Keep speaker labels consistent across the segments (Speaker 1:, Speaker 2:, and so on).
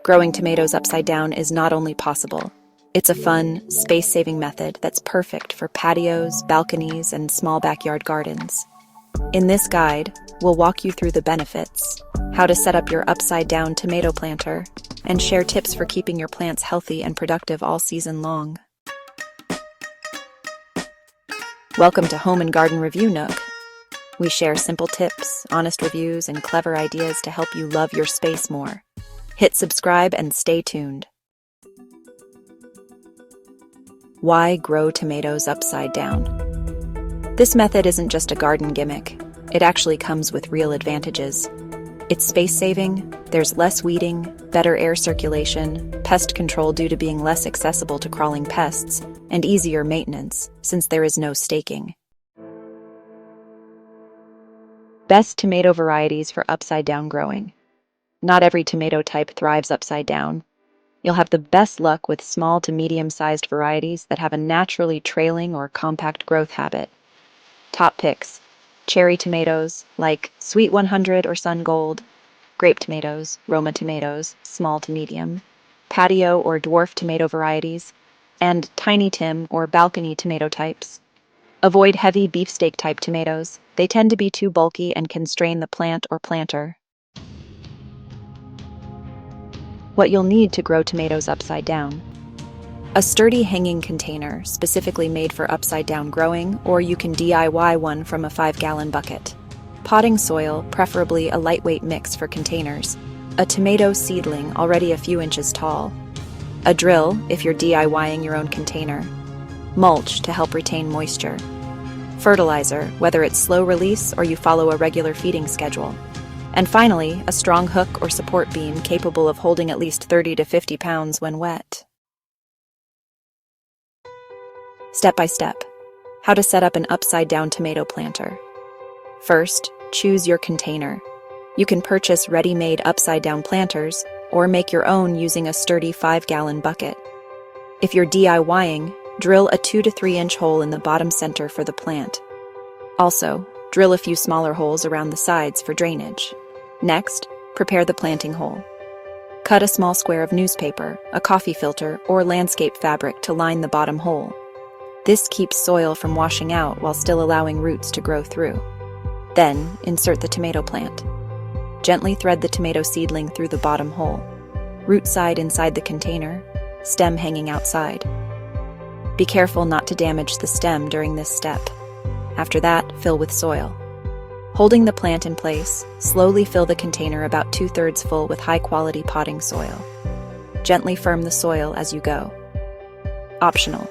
Speaker 1: Growing tomatoes upside down is not only possible, it's a fun, space-saving method that's perfect for patios, balconies, and small backyard gardens. In this guide, we'll walk you through the benefits, how to set up your upside-down tomato planter, and share tips for keeping your plants healthy and productive all season long. Welcome to Home and Garden Review Nook. We share simple tips, honest reviews, and clever ideas to help you love your space more. Hit subscribe and stay tuned. Why grow tomatoes upside down? This method isn't just a garden gimmick. It actually comes with real advantages. It's space-saving, there's less weeding, better air circulation, pest control due to being less accessible to crawling pests, and easier maintenance, since there is no staking. Best tomato varieties for upside-down growing. Not every tomato type thrives upside down. You'll have the best luck with small to medium-sized varieties that have a naturally trailing or compact growth habit. Top picks: cherry tomatoes, like Sweet 100 or Sun Gold; grape tomatoes, Roma tomatoes, small to medium; patio or dwarf tomato varieties; and Tiny Tim or balcony tomato types. Avoid heavy beefsteak type tomatoes. They tend to be too bulky and can strain the plant or planter. What you'll need to grow tomatoes upside down. A sturdy hanging container, specifically made for upside-down growing, or you can DIY one from a 5-gallon bucket. Potting soil, preferably a lightweight mix for containers. A tomato seedling already a few inches tall. A drill, if you're DIYing your own container. Mulch to help retain moisture. Fertilizer, whether it's slow release or you follow a regular feeding schedule. And finally, a strong hook or support beam capable of holding at least 30 to 50 pounds when wet. Step by step, how to set up an upside-down tomato planter. First, choose your container. You can purchase ready-made upside-down planters or make your own using a sturdy 5-gallon bucket. If you're DIYing, drill a 2 to 3 inch hole in the bottom center for the plant. Also, drill a few smaller holes around the sides for drainage. Next, prepare the planting hole. Cut a small square of newspaper, a coffee filter, or landscape fabric to line the bottom hole. This keeps soil from washing out while still allowing roots to grow through. Then, insert the tomato plant. Gently thread the tomato seedling through the bottom hole. Root side inside the container, stem hanging outside. Be careful not to damage the stem during this step. After that, fill with soil. Holding the plant in place, slowly fill the container about 2/3 full with high-quality potting soil. Gently firm the soil as you go. Optional.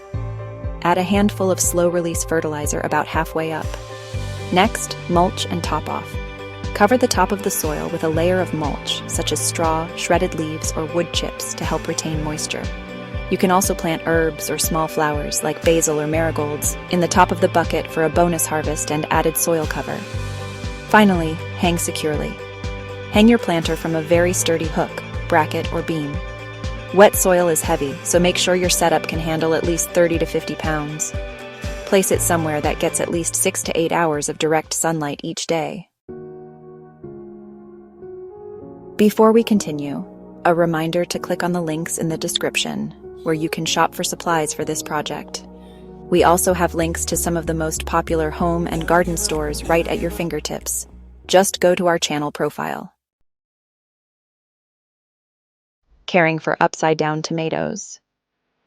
Speaker 1: Add a handful of slow-release fertilizer about halfway up. Next, mulch and top off. Cover the top of the soil with a layer of mulch, such as straw, shredded leaves, or wood chips to help retain moisture. You can also plant herbs or small flowers, like basil or marigolds, in the top of the bucket for a bonus harvest and added soil cover. Finally, hang securely. Hang your planter from a very sturdy hook, bracket, or beam. Wet soil is heavy, so make sure your setup can handle at least 30 to 50 pounds. Place it somewhere that gets at least 6 to 8 hours of direct sunlight each day. Before we continue, a reminder to click on the links in the description, where you can shop for supplies for this project. We also have links to some of the most popular home and garden stores right at your fingertips. Just go to our channel profile. Caring for upside-down tomatoes.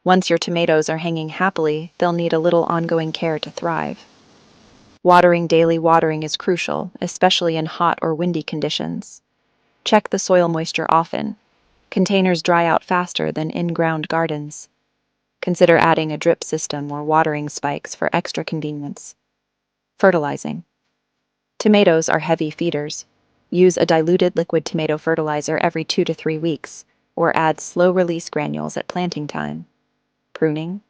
Speaker 1: Once your tomatoes are hanging happily, they'll need a little ongoing care to thrive. Daily watering is crucial, especially in hot or windy conditions. Check the soil moisture often. Containers dry out faster than in-ground gardens. Consider adding a drip system or watering spikes for extra convenience. Fertilizing. Tomatoes are heavy feeders. Use a diluted liquid tomato fertilizer every 2 to 3 weeks, or add slow-release granules at planting time. Pruning.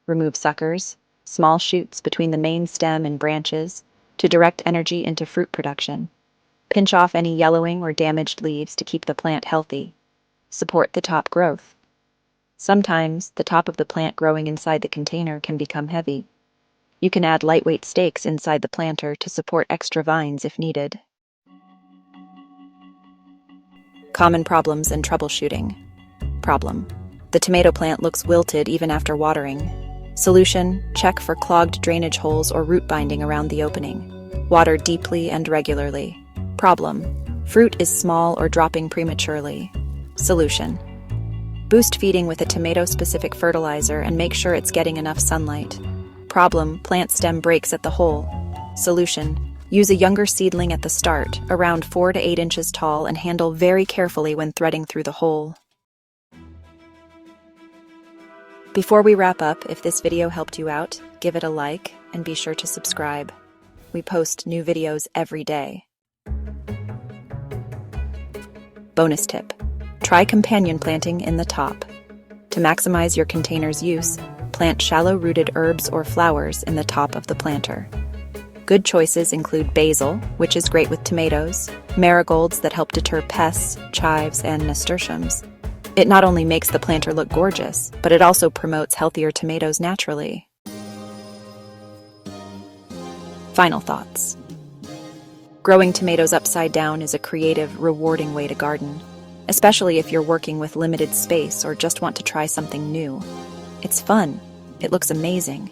Speaker 1: Remove suckers, small shoots between the main stem and branches, to direct energy into fruit production. Pinch off any yellowing or damaged leaves to keep the plant healthy. Support the top growth. Sometimes, the top of the plant growing inside the container can become heavy. You can add lightweight stakes inside the planter to support extra vines if needed. Common problems and troubleshooting. Problem: the tomato plant looks wilted even after watering. Solution: check for clogged drainage holes or root binding around the opening. Water deeply and regularly. Problem: fruit is small or dropping prematurely. Solution: boost feeding with a tomato-specific fertilizer and make sure it's getting enough sunlight. Problem: plant stem breaks at the hole. Solution: use a younger seedling at the start, around 4 to 8 inches tall, and handle very carefully when threading through the hole. Before we wrap up, if this video helped you out, give it a like and be sure to subscribe. We post new videos every day. Bonus tip: try companion planting in the top. To maximize your container's use, plant shallow-rooted herbs or flowers in the top of the planter. Good choices include basil, which is great with tomatoes, marigolds that help deter pests, chives, and nasturtiums. It not only makes the planter look gorgeous, but it also promotes healthier tomatoes naturally. Final thoughts. Growing tomatoes upside down is a creative, rewarding way to garden, especially if you're working with limited space or just want to try something new. It's fun, it looks amazing,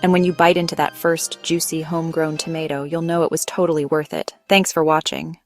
Speaker 1: and when you bite into that first juicy homegrown tomato, you'll know it was totally worth it. Thanks for watching.